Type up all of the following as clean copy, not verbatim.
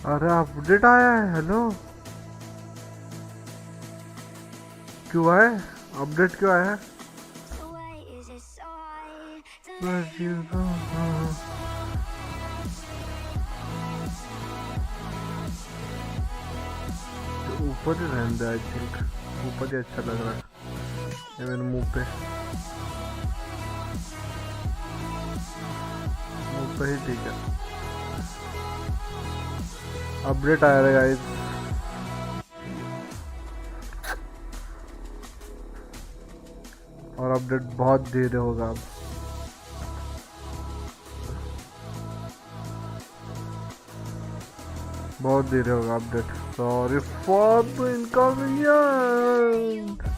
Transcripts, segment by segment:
अरे अपडेट आया है। हेलो, क्यों आया अपडेट? क्यों आया है? ऊपर ही रहने दे, आई थिंक ऊपर ही अच्छा लग रहा है ये मेरे मुंह पे ही ठीक है। अपडेट आया है गाइस, और अपडेट बहुत धीरे होगा अब। बहुत धीरे होगा update. Sorry for the inconvenience.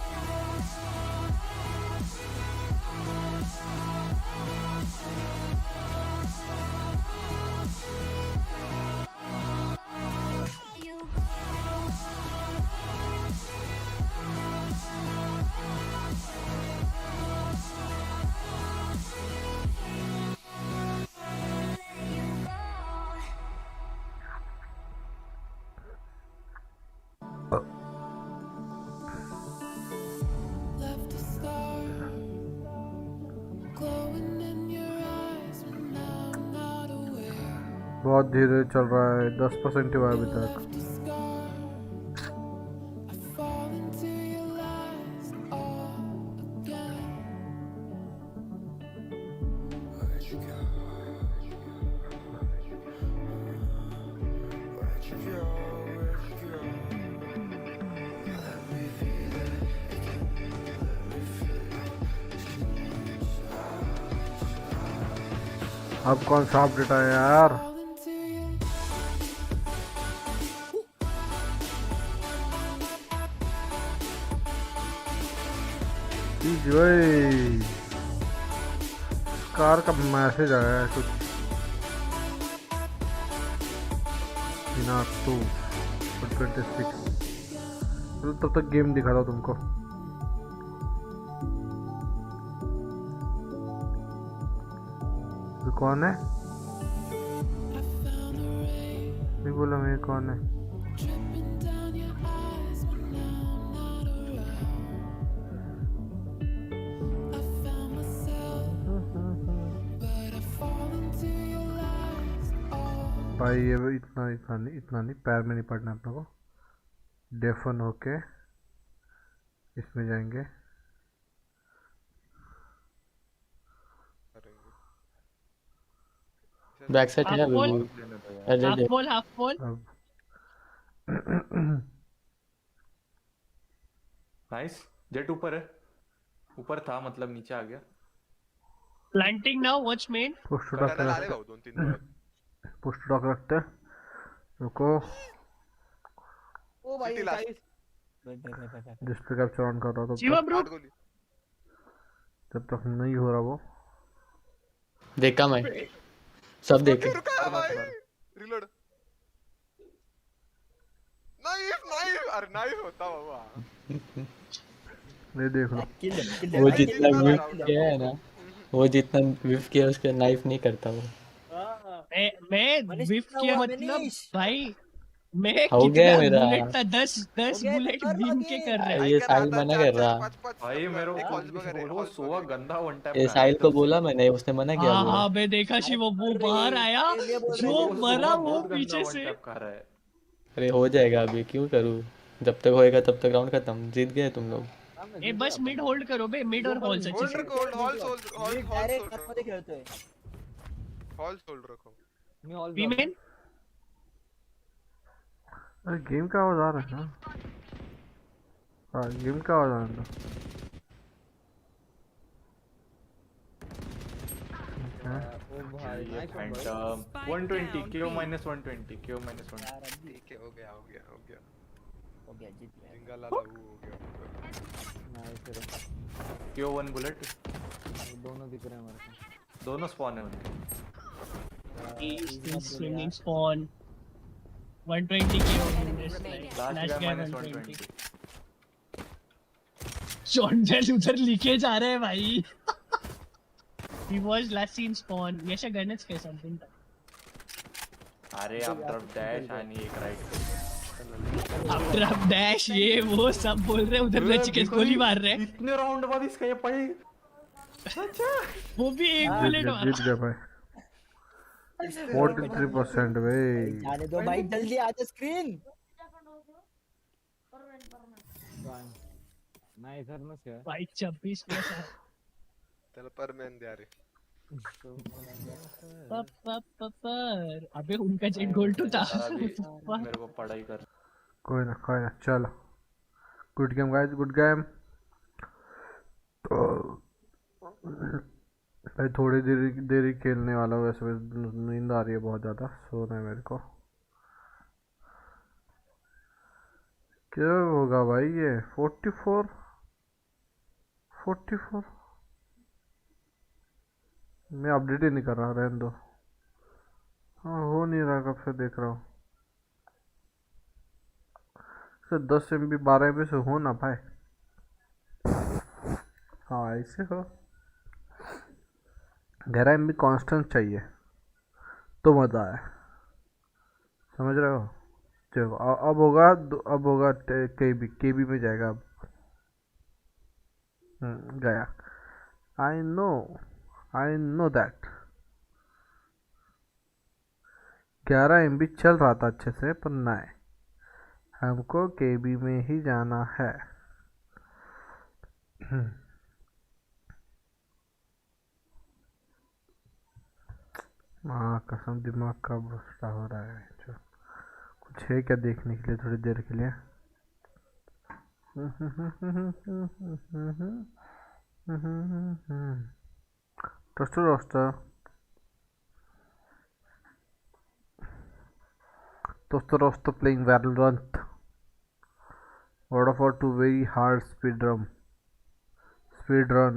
बहुत धीरे चल रहा है, 10% हुआ अभी तक। अब कौन सा अपडेट आया यार? कार का मैसेज आया है कुछ। Minato 26। तब तक गेम दिखा था तुमको। कौन है? नहीं बोला मैं, कौन है? भाई ये इतना नहीं, पैर में नहीं पड़ना अपने को। डेफन होके इसमें जाएंगे। बैक साइड है अभी भी। Half full. नाइस। जेट ऊपर है, ऊपर था मतलब नीचे आ गया। Planting now, watch main. Push डॉक रखते। रुको, ओ भाई गाइस, डिस्प्ले कैप्चर ऑन कर रहा था जीवा ब्रो। जब तक नहीं हो रहा वो। देखा मैं, सब देखे। रुका भाई, रिलोड। नाइफ अरे नाइफ होता बाबा। ये देख लो। वो भाई जितना जितना विफ लगा उठा। किया है ना, वो जितना विफ किया उसका नाइफ नहीं करता वो। मैं विफ किया मतलब भाई मैं हो गया है कितना मेरा। बुलेट था 10 बुलेट बीम के कर रहा है। भाई ये कर रहा साहिल था मना चार कर चार रहा। पांच पांच भाई अपना मेरे एक को हॉल्स वगैरह वो हॉल्स सोवा वगैरह। गंदा वन टैप ये कर रहा है साहिल को तब बोला से। मैंने, उसने मना किया हाँ पूरा। हाँ मैं देखा सी वो बाहर आया जो वो मरा सोवा वो बहुत गंदा पीछे वन से। टैप कर रहा है। अरे हो जाएगा, अभी क्यों करूँ। जब तक होएगा तब तक राउंड खत्म, जीत गए तुम लोग। ए बस मिड होल्ड करो बे, मिड और हॉल सच्ची होल्ड से। रखो hold halls hold halls halls hold रखो हॉल्स होल्ड रखो। बी मेन अरे गेम का आवाज आ रहा है ना। हाँ गेम का आवाज आ रहा है। ये Phantom 120 Q minus 120 Q minus 120। ठीक है हो गया हो गया हो गया जिंगा लाला वो हो गया। Q 1 bullet. दोनों स्पॉन है उनके। स्विंगिंग स्पॉन 120 के लास्ट लास्ट गाय गया माइनस 120। 120। जॉन्डल उधर लिखे जा रहे हैं भाई। He was last seen spawn. Yesha Ganets के something था। अरे आप तरफ डैश आणि एक राइट। After up dash ये वो सब बोल रहे हैं उधर से चिकन गोली मार रहे हैं। इतने राउंड बाद इसका ये पड़ी। वो भी एक बुलेट मारा। जीत गया भाई। 43% भाई। जाने दो भाई, जल्दी आ जा स्क्रीन। भाई 26 प्लस है। त्याला परमॅन द्या रे। पर अबे उनका जेट गोल्ड तो था। मेरे को पढ़ाई कर। कोई ना चलो। Good game guys, good game. भाई थोड़ी देर ही खेलने वाला हूँ वैसे। नींद आ रही है बहुत ज़्यादा, सोना है मेरे को। क्या होगा भाई ये 44 मैं अपडेट ही नहीं कर रहा, रहने दो। हाँ हो नहीं रहा, कब से देख रहा हूँ। सर 10 MB 12 MB से हो ना भाई। हाँ ऐसे हो। 11 MB कांस्टेंट चाहिए तो मज़ा आए, समझ रहे हो। चलो अब होगा केबी में जाएगा अब। गया। I know that. 11 MB चल रहा था अच्छे से, पर नहीं, हमको केबी में ही जाना है। हाँ कसम दिमाग का बुरा हो रहा है। जो कुछ है क्या देखने के लिए थोड़ी देर के लिए। Roster playing Valorant. What about to very hard speed run,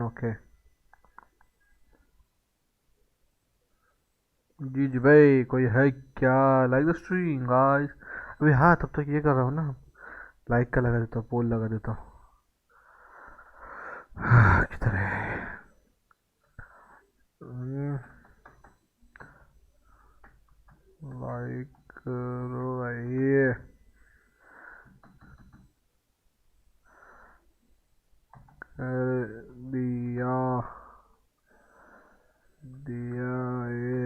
okay. जी भाई कोई है क्या? Like the stream guys. अभी हाँ तब तक ये कर रहा हूँ ना, लाइक का लगा देता हूँ, पोल लगा देता हूँ। किधर है? लाइक करो भाई। कर दिया ये।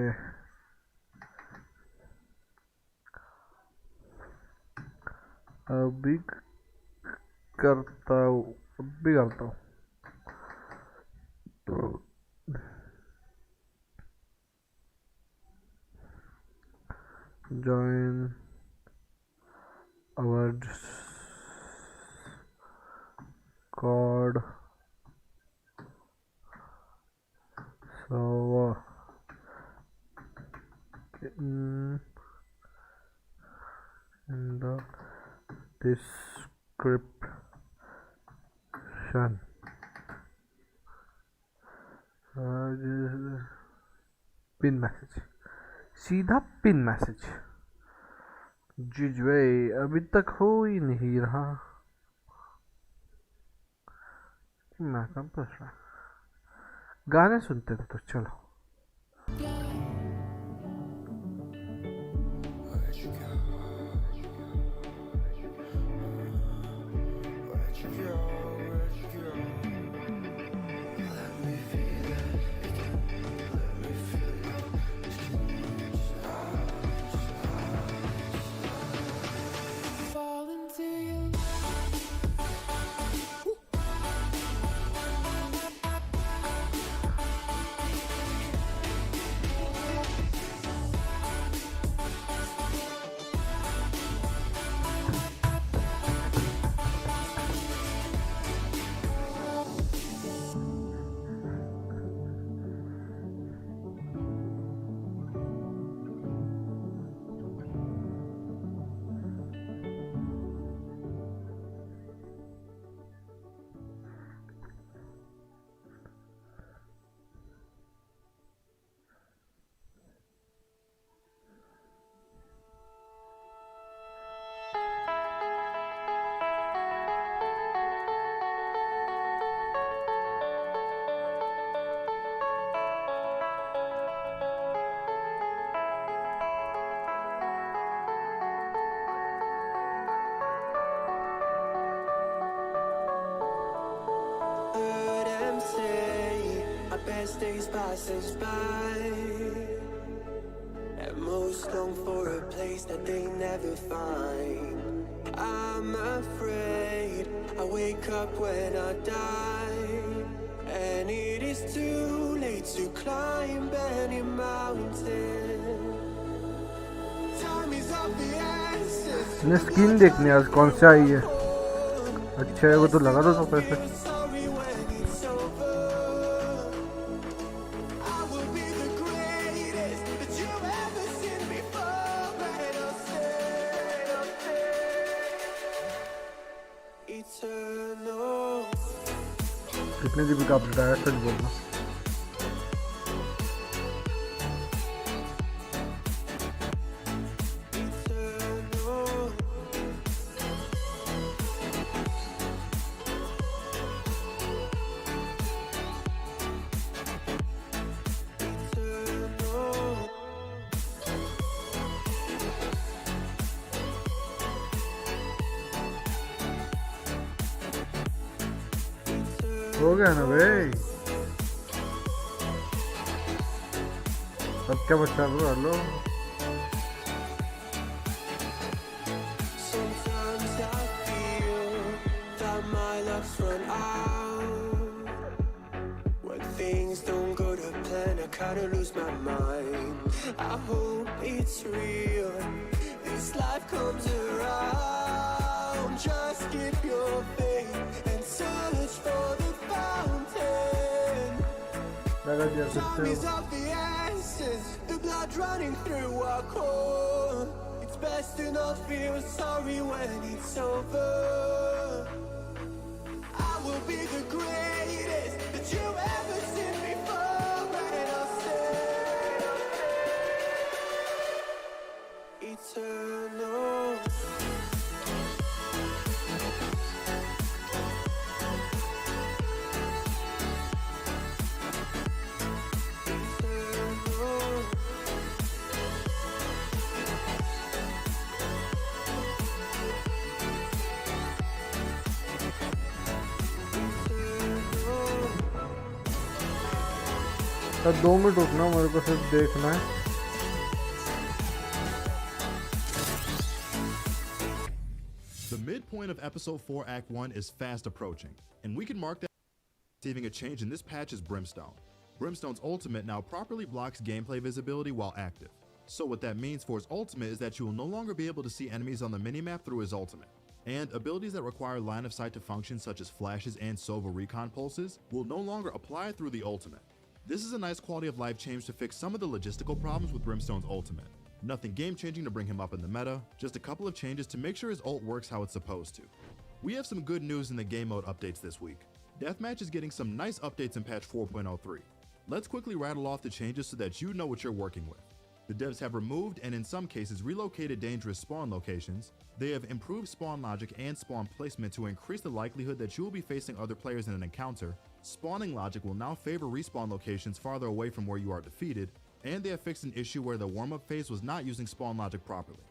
अभी करता हूँ। join our Discord server in the description. Pin message, सीधा पिन मैसेज। जीज भाई अभी तक हो ही नहीं रहा। मैं कम पूछ रहा, गाने सुनते थे तो चलो। Best days passes by, and most long for a place that they never find. I'm afraid I wake up when I die, and it is too late to climb any mountain. Time is of the essence. ने skin देखनी आज कौन सी आई है। अच्छा है वो तो लगा दो 100 पैसे। कितने जीबी का अपडेट आया सच बोलना। हो गया ना भाई, अब क्या बचा लो। Hello Sometimes I feel that my luck's run out. When things don't go to plan, I kinda lose my mind. I hope it's real, this life comes around. Just keep your faith and search for the fountain. Time is of the essence, the blood running through our core. It's best to not feel sorry when it's over. I will be the greatest that you ever seen before, and I'll stay eternal. तो 2 minute रुकना, मेरे को सिर्फ देखना है। The midpoint of Episode 4 Act 1 is fast approaching, and we can mark that receiving a change in this patch is Brimstone. Brimstone's ultimate now properly blocks gameplay visibility while active. So what that means for his ultimate is that you will no longer be able to see enemies on the minimap through his ultimate. And abilities that require line of sight to function such as flashes and Sova recon pulses will no longer apply through the ultimate. This is a nice quality of life change to fix some of the logistical problems with Brimstone's ultimate. Nothing game changing to bring him up in the meta, just a couple of changes to make sure his ult works how it's supposed to. We have some good news in the game mode updates this week. Deathmatch is getting some nice updates in patch 4.03. Let's quickly rattle off the changes so that you know what you're working with. The devs have removed and in some cases relocated dangerous spawn locations. They have improved spawn logic and spawn placement to increase the likelihood that you will be facing other players in an encounter. Spawning logic will now favor respawn locations farther away from where you are defeated, and they have fixed an issue where the warm-up phase was not using spawn logic properly.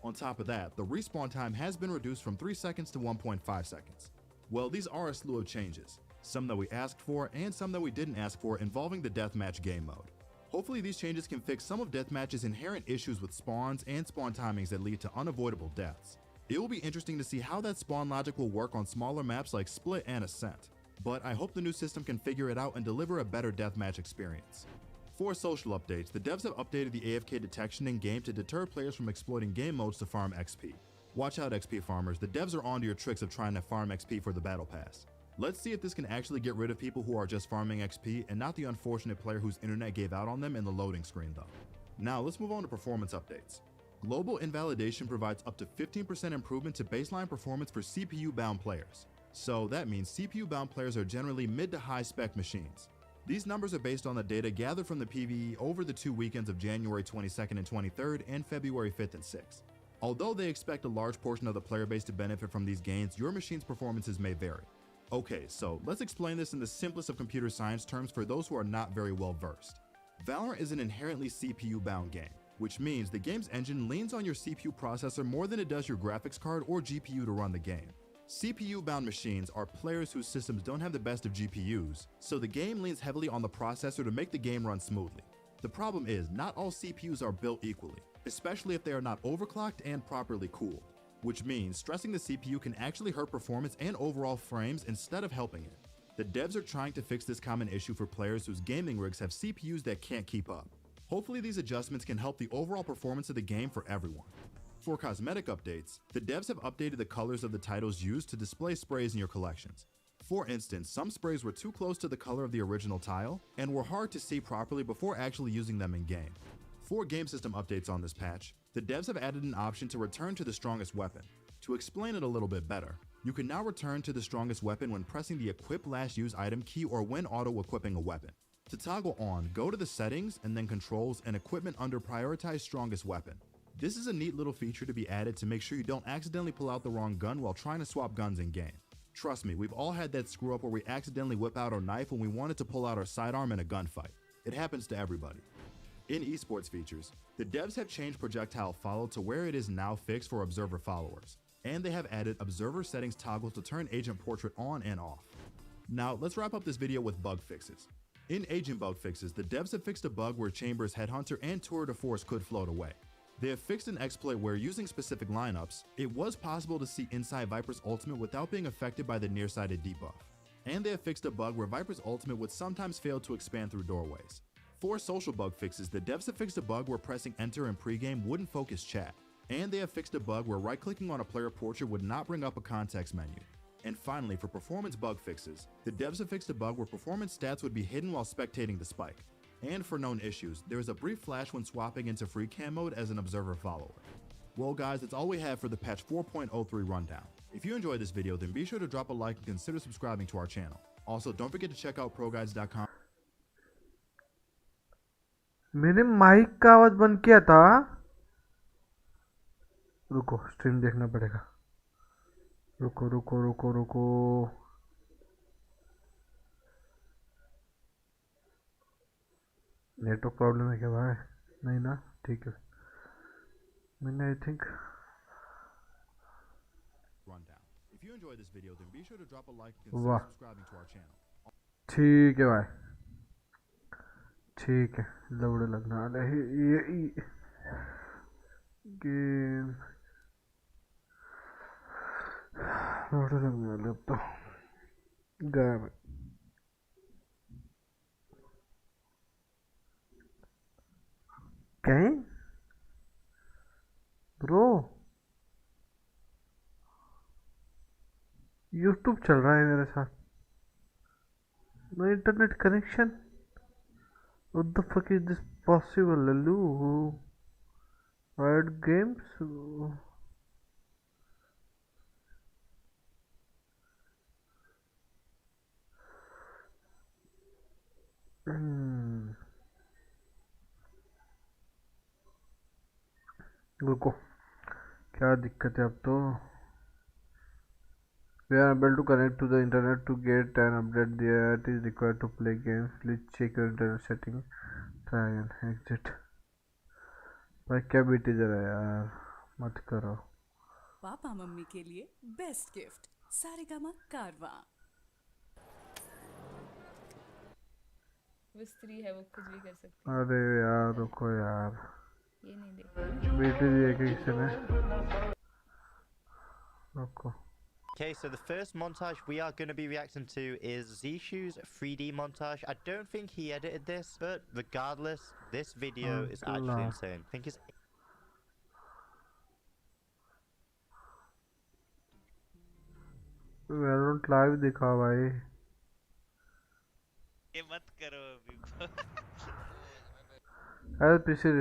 On top of that, the respawn time has been reduced from 3 seconds to 1.5 seconds. Well, these are a slew of changes, some that we asked for and some that we didn't ask for involving the deathmatch game mode. Hopefully these changes can fix some of deathmatch's inherent issues with spawns and spawn timings that lead to unavoidable deaths. It will be interesting to see how that spawn logic will work on smaller maps like Split and Ascent, but I hope the new system can figure it out and deliver a better deathmatch experience. For social updates, the devs have updated the AFK detection in-game to deter players from exploiting game modes to farm XP. Watch out XP farmers, the devs are onto your tricks of trying to farm XP for the battle pass. Let's see if this can actually get rid of people who are just farming XP and not the unfortunate player whose internet gave out on them in the loading screen though. Now let's move on to performance updates. Global invalidation provides up to 15% improvement to baseline performance for CPU-bound players. So that means CPU-bound players are generally mid to high spec machines. These numbers are based on the data gathered from the PvE over the 2 weekends of January 22nd and 23rd and February 5th and 6th. Although they expect a large portion of the player base to benefit from these gains, your machine's performances may vary. Okay, so let's explain this in the simplest of computer science terms for those who are not very well versed. Valorant is an inherently CPU-bound game, which means the game's engine leans on your CPU processor more than it does your graphics card or GPU to run the game. CPU-bound machines are players whose systems don't have the best of GPUs, so the game leans heavily on the processor to make the game run smoothly. The problem is, not all CPUs are built equally, especially if they are not overclocked and properly cooled, which means stressing the CPU can actually hurt performance and overall frames instead of helping it. The devs are trying to fix this common issue for players whose gaming rigs have CPUs that can't keep up. Hopefully these adjustments can help the overall performance of the game for everyone. For cosmetic updates, the devs have updated the colors of the titles used to display sprays in your collections. For instance, some sprays were too close to the color of the original tile and were hard to see properly before actually using them in game. For game system updates on this patch, the devs have added an option to return to the strongest weapon. To explain it a little bit better, you can now return to the strongest weapon when pressing the equip last use item key or when auto-equipping a weapon. To toggle on, go to the settings and then controls and equipment under prioritize strongest weapon. This is a neat little feature to be added to make sure you don't accidentally pull out the wrong gun while trying to swap guns in game. Trust me, we've all had that screw up where we accidentally whip out our knife when we wanted to pull out our sidearm in a gunfight. It happens to everybody. In esports features, the devs have changed projectile follow to where it is now fixed for observer followers, and they have added observer settings toggle to turn agent portrait on and off. Now let's wrap up this video with bug fixes. In agent bug fixes, the devs have fixed a bug where Chamber's Headhunter and Tour de Force could float away. They have fixed an exploit where using specific lineups, it was possible to see inside Viper's ultimate without being affected by the nearsighted debuff. And they have fixed a bug where Viper's ultimate would sometimes fail to expand through doorways. For social bug fixes, the devs have fixed a bug where pressing enter in pregame wouldn't focus chat. And they have fixed a bug where right-clicking on a player portrait would not bring up a context menu. And finally, for performance bug fixes, the devs have fixed a bug where performance stats would be hidden while spectating the spike. And for known issues, there is a brief flash when swapping into free cam mode as an observer follower. Well guys, that's all we have for the patch 4.03 rundown. If you enjoyed this video, then be sure to drop a like and consider subscribing to our channel. Also, don't forget to check out ProGuides.com. मैंने mic का आवाज बंद किया था। रुको, stream देखना पड़ेगा। रुको रुको रुको रुको। नेटवर्क प्रॉब्लम है क्या भाई? नहीं ना, ठीक है। मैंने आई थिंक वाह, ठीक है भाई, ठीक है। लौड़े लगना वाले ये गेम लौड़े लगने वाले अब तो गया मैं। क्या ब्रो? यूट्यूब चल रहा है मेरे साथ, no internet connection. What the fuck is this possible, Lalu? Riot Games? रुको, क्या दिक्कत है अब तो? We are unable to connect to the internet to get an update that is required to play games. Please check your internet setting. Try and exit. भाई क्या BT जरा यार, मत करो। पापा मम्मी के लिए बेस्ट गिफ्ट सारेगामा कारवा। वो स्त्री है, वो कुछ भी कर सकती है। अरे यार रुको यार, ये नहीं देखा। बीटी दी है किसी ने, रुको। Okay, so the first montage we are going to be reacting to is Zishu's 3D montage. I don't think he edited this, but regardless, this video is actually insane. I think it's... Valorant live दिखा भाई। ये मत करो अभी। अरे पीछे